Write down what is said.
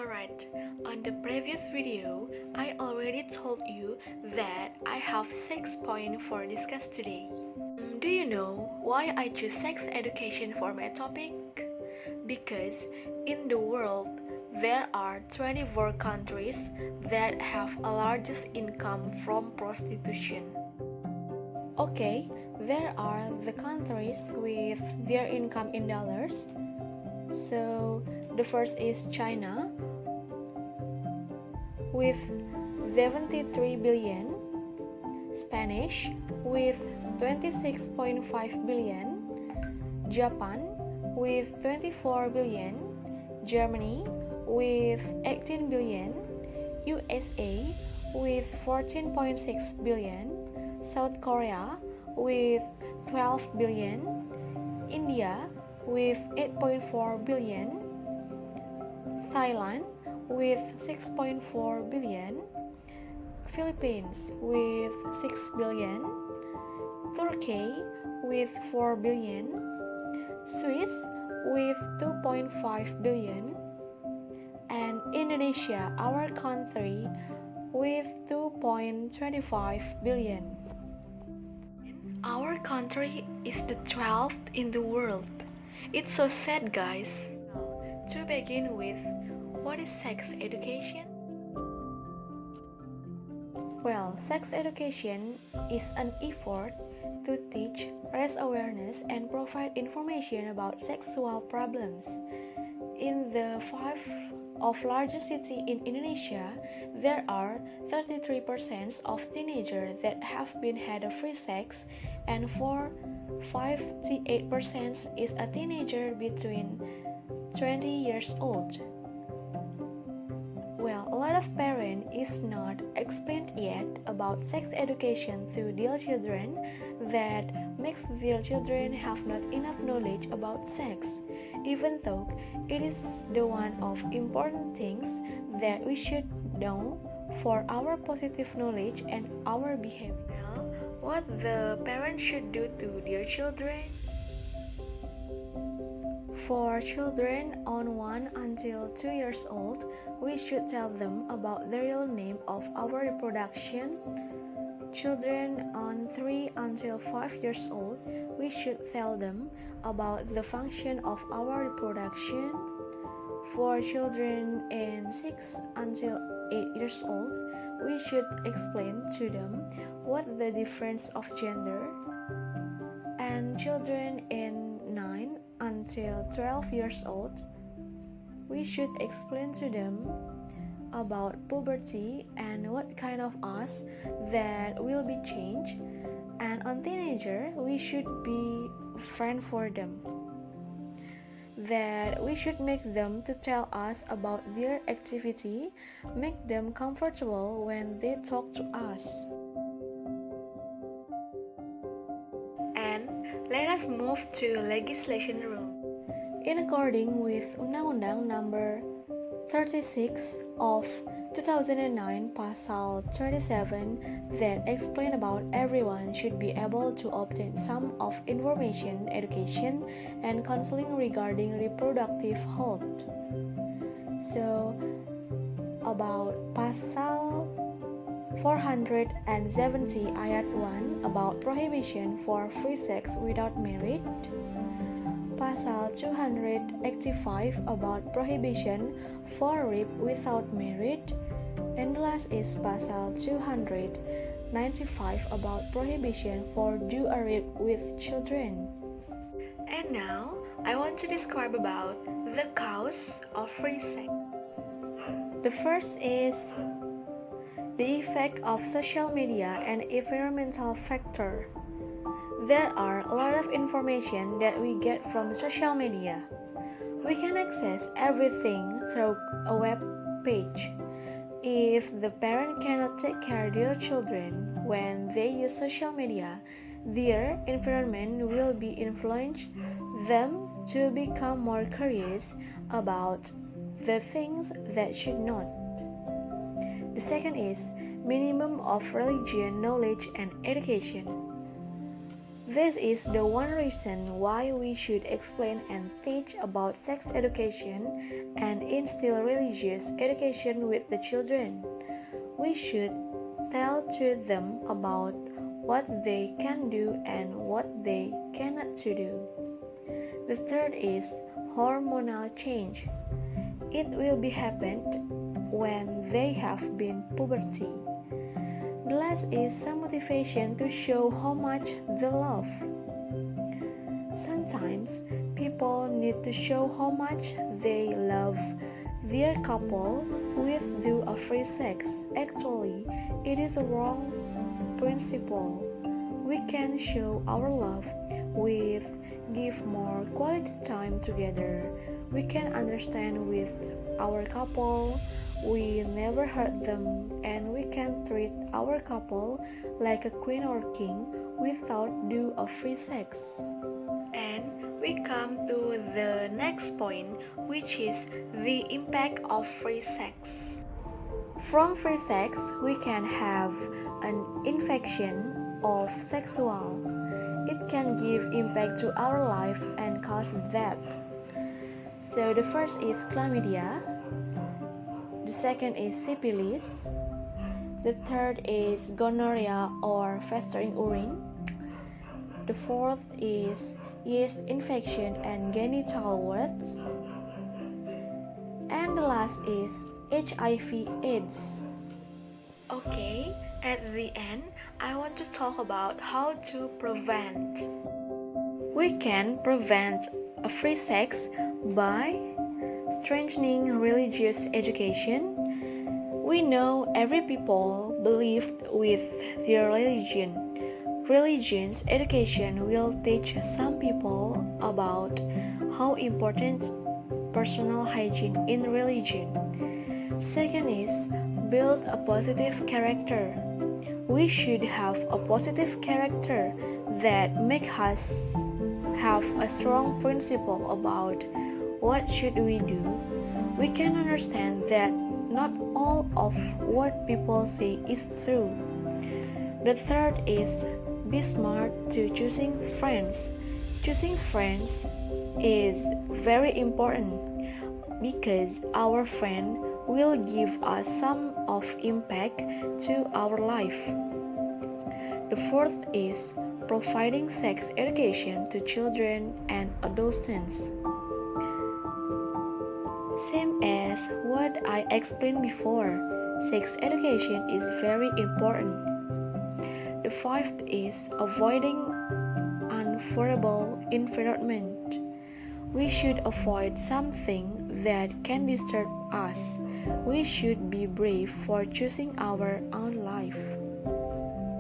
Alright, on the previous video, I already told you that I have 6 points for discuss today. Do you know why I choose sex education for my topic? Because in the world, there are 24 countries that have a largest income from prostitution. Okay, there are the countries with their income in dollars. So the first is China with 73 billion, Spanish with 26.5 billion, Japan with 24 billion, Germany with 18 billion, USA with 14.6 billion, South Korea with 12 billion, India with 8.4 billion, Thailand with 6.4 billion, Philippines with 6 billion, Turkey with 4 billion, Swiss with 2.5 billion, and Indonesia, our country, with 2.25 billion. Our country is the 12th in the world. It's so sad, guys. To begin with, what is sex education? Well, sex education is an effort to teach, raise awareness, and provide information about sexual problems. In the 5 of largest cities in Indonesia, there are 33% of teenagers that have been had a free sex, and 58% is a teenager between 20 years old. Well, a lot of parents is not explained yet about sex education to their children that makes their children have not enough knowledge about sex, even though it is the one of important things that we should know for our positive knowledge and our behavior. What the parents should do to their children? For children on 1 until 2 years old, we should tell them about the real name of our reproduction. Children on 3 until 5 years old, we should tell them about the function of our reproduction. For children in 6 until 8 years old, we should explain to them what the difference of gender. And children in 9 until 12 years old, we should explain to them about puberty and what kind of us that will be changed. And on teenager, we should be a friend for them. That we should make them to tell us about their activity, make them comfortable when they talk to us. And let us move to legislation rule. In according with Undang-Undang Number 36 of 2009 Pasal 37 that explain about everyone should be able to obtain some of information, education, and counseling regarding reproductive health. So, about Pasal 470 Ayat 1 about prohibition for free sex without merit, Pasal 285 about prohibition for rape without merit, and the last is Pasal 295 about prohibition for do a rape with children. And now, I want to describe about the cause of free sex. The first is the effect of social media and environmental factor. There are a lot of information that we get from social media. We can access everything through a web page. If the parent cannot take care of their children when they use social media, their environment will be influence them to become more curious about the things that should not. The second is minimum of religion knowledge and education. This is the one reason why we should explain and teach about sex education and instill religious education with the children. We should tell to them about what they can do and what they cannot to do. The third is hormonal change. It will be happened when they have been puberty. The last is some motivation to show how much they love. Sometimes people need to show how much they love their couple with do a free sex. Actually, it is a wrong principle. We can show our love with give more quality time together. We can understand with our couple. We never hurt them, and we can treat our couple like a queen or king without do a free sex. And we come to the next point, which is the impact of free sex. From free sex, we can have an infection of sexual. It can give impact to our life and cause death. So the first is chlamydia. The second is syphilis. The third is gonorrhea or festering urine. The fourth is yeast infection and genital warts. And the last is HIV/AIDS. Okay, at the end, I want to talk about how to prevent. We can prevent a free sex by strengthening religious education. We know every people believed with their religion. Religion's education will teach some people about how important personal hygiene in religion. Second is build a positive character. We should have a positive character that make us have a strong principle about what should we do. We can understand that not all of what people say is true. The third is be smart to choosing friends. Choosing friends is very important because our friend will give us some of impact to our life. The fourth is providing sex education to children and adolescents. Same as what I explained before, sex education is very important. The fifth is avoiding unfavorable environment. We should avoid something that can disturb us. We should be brave for choosing our own life.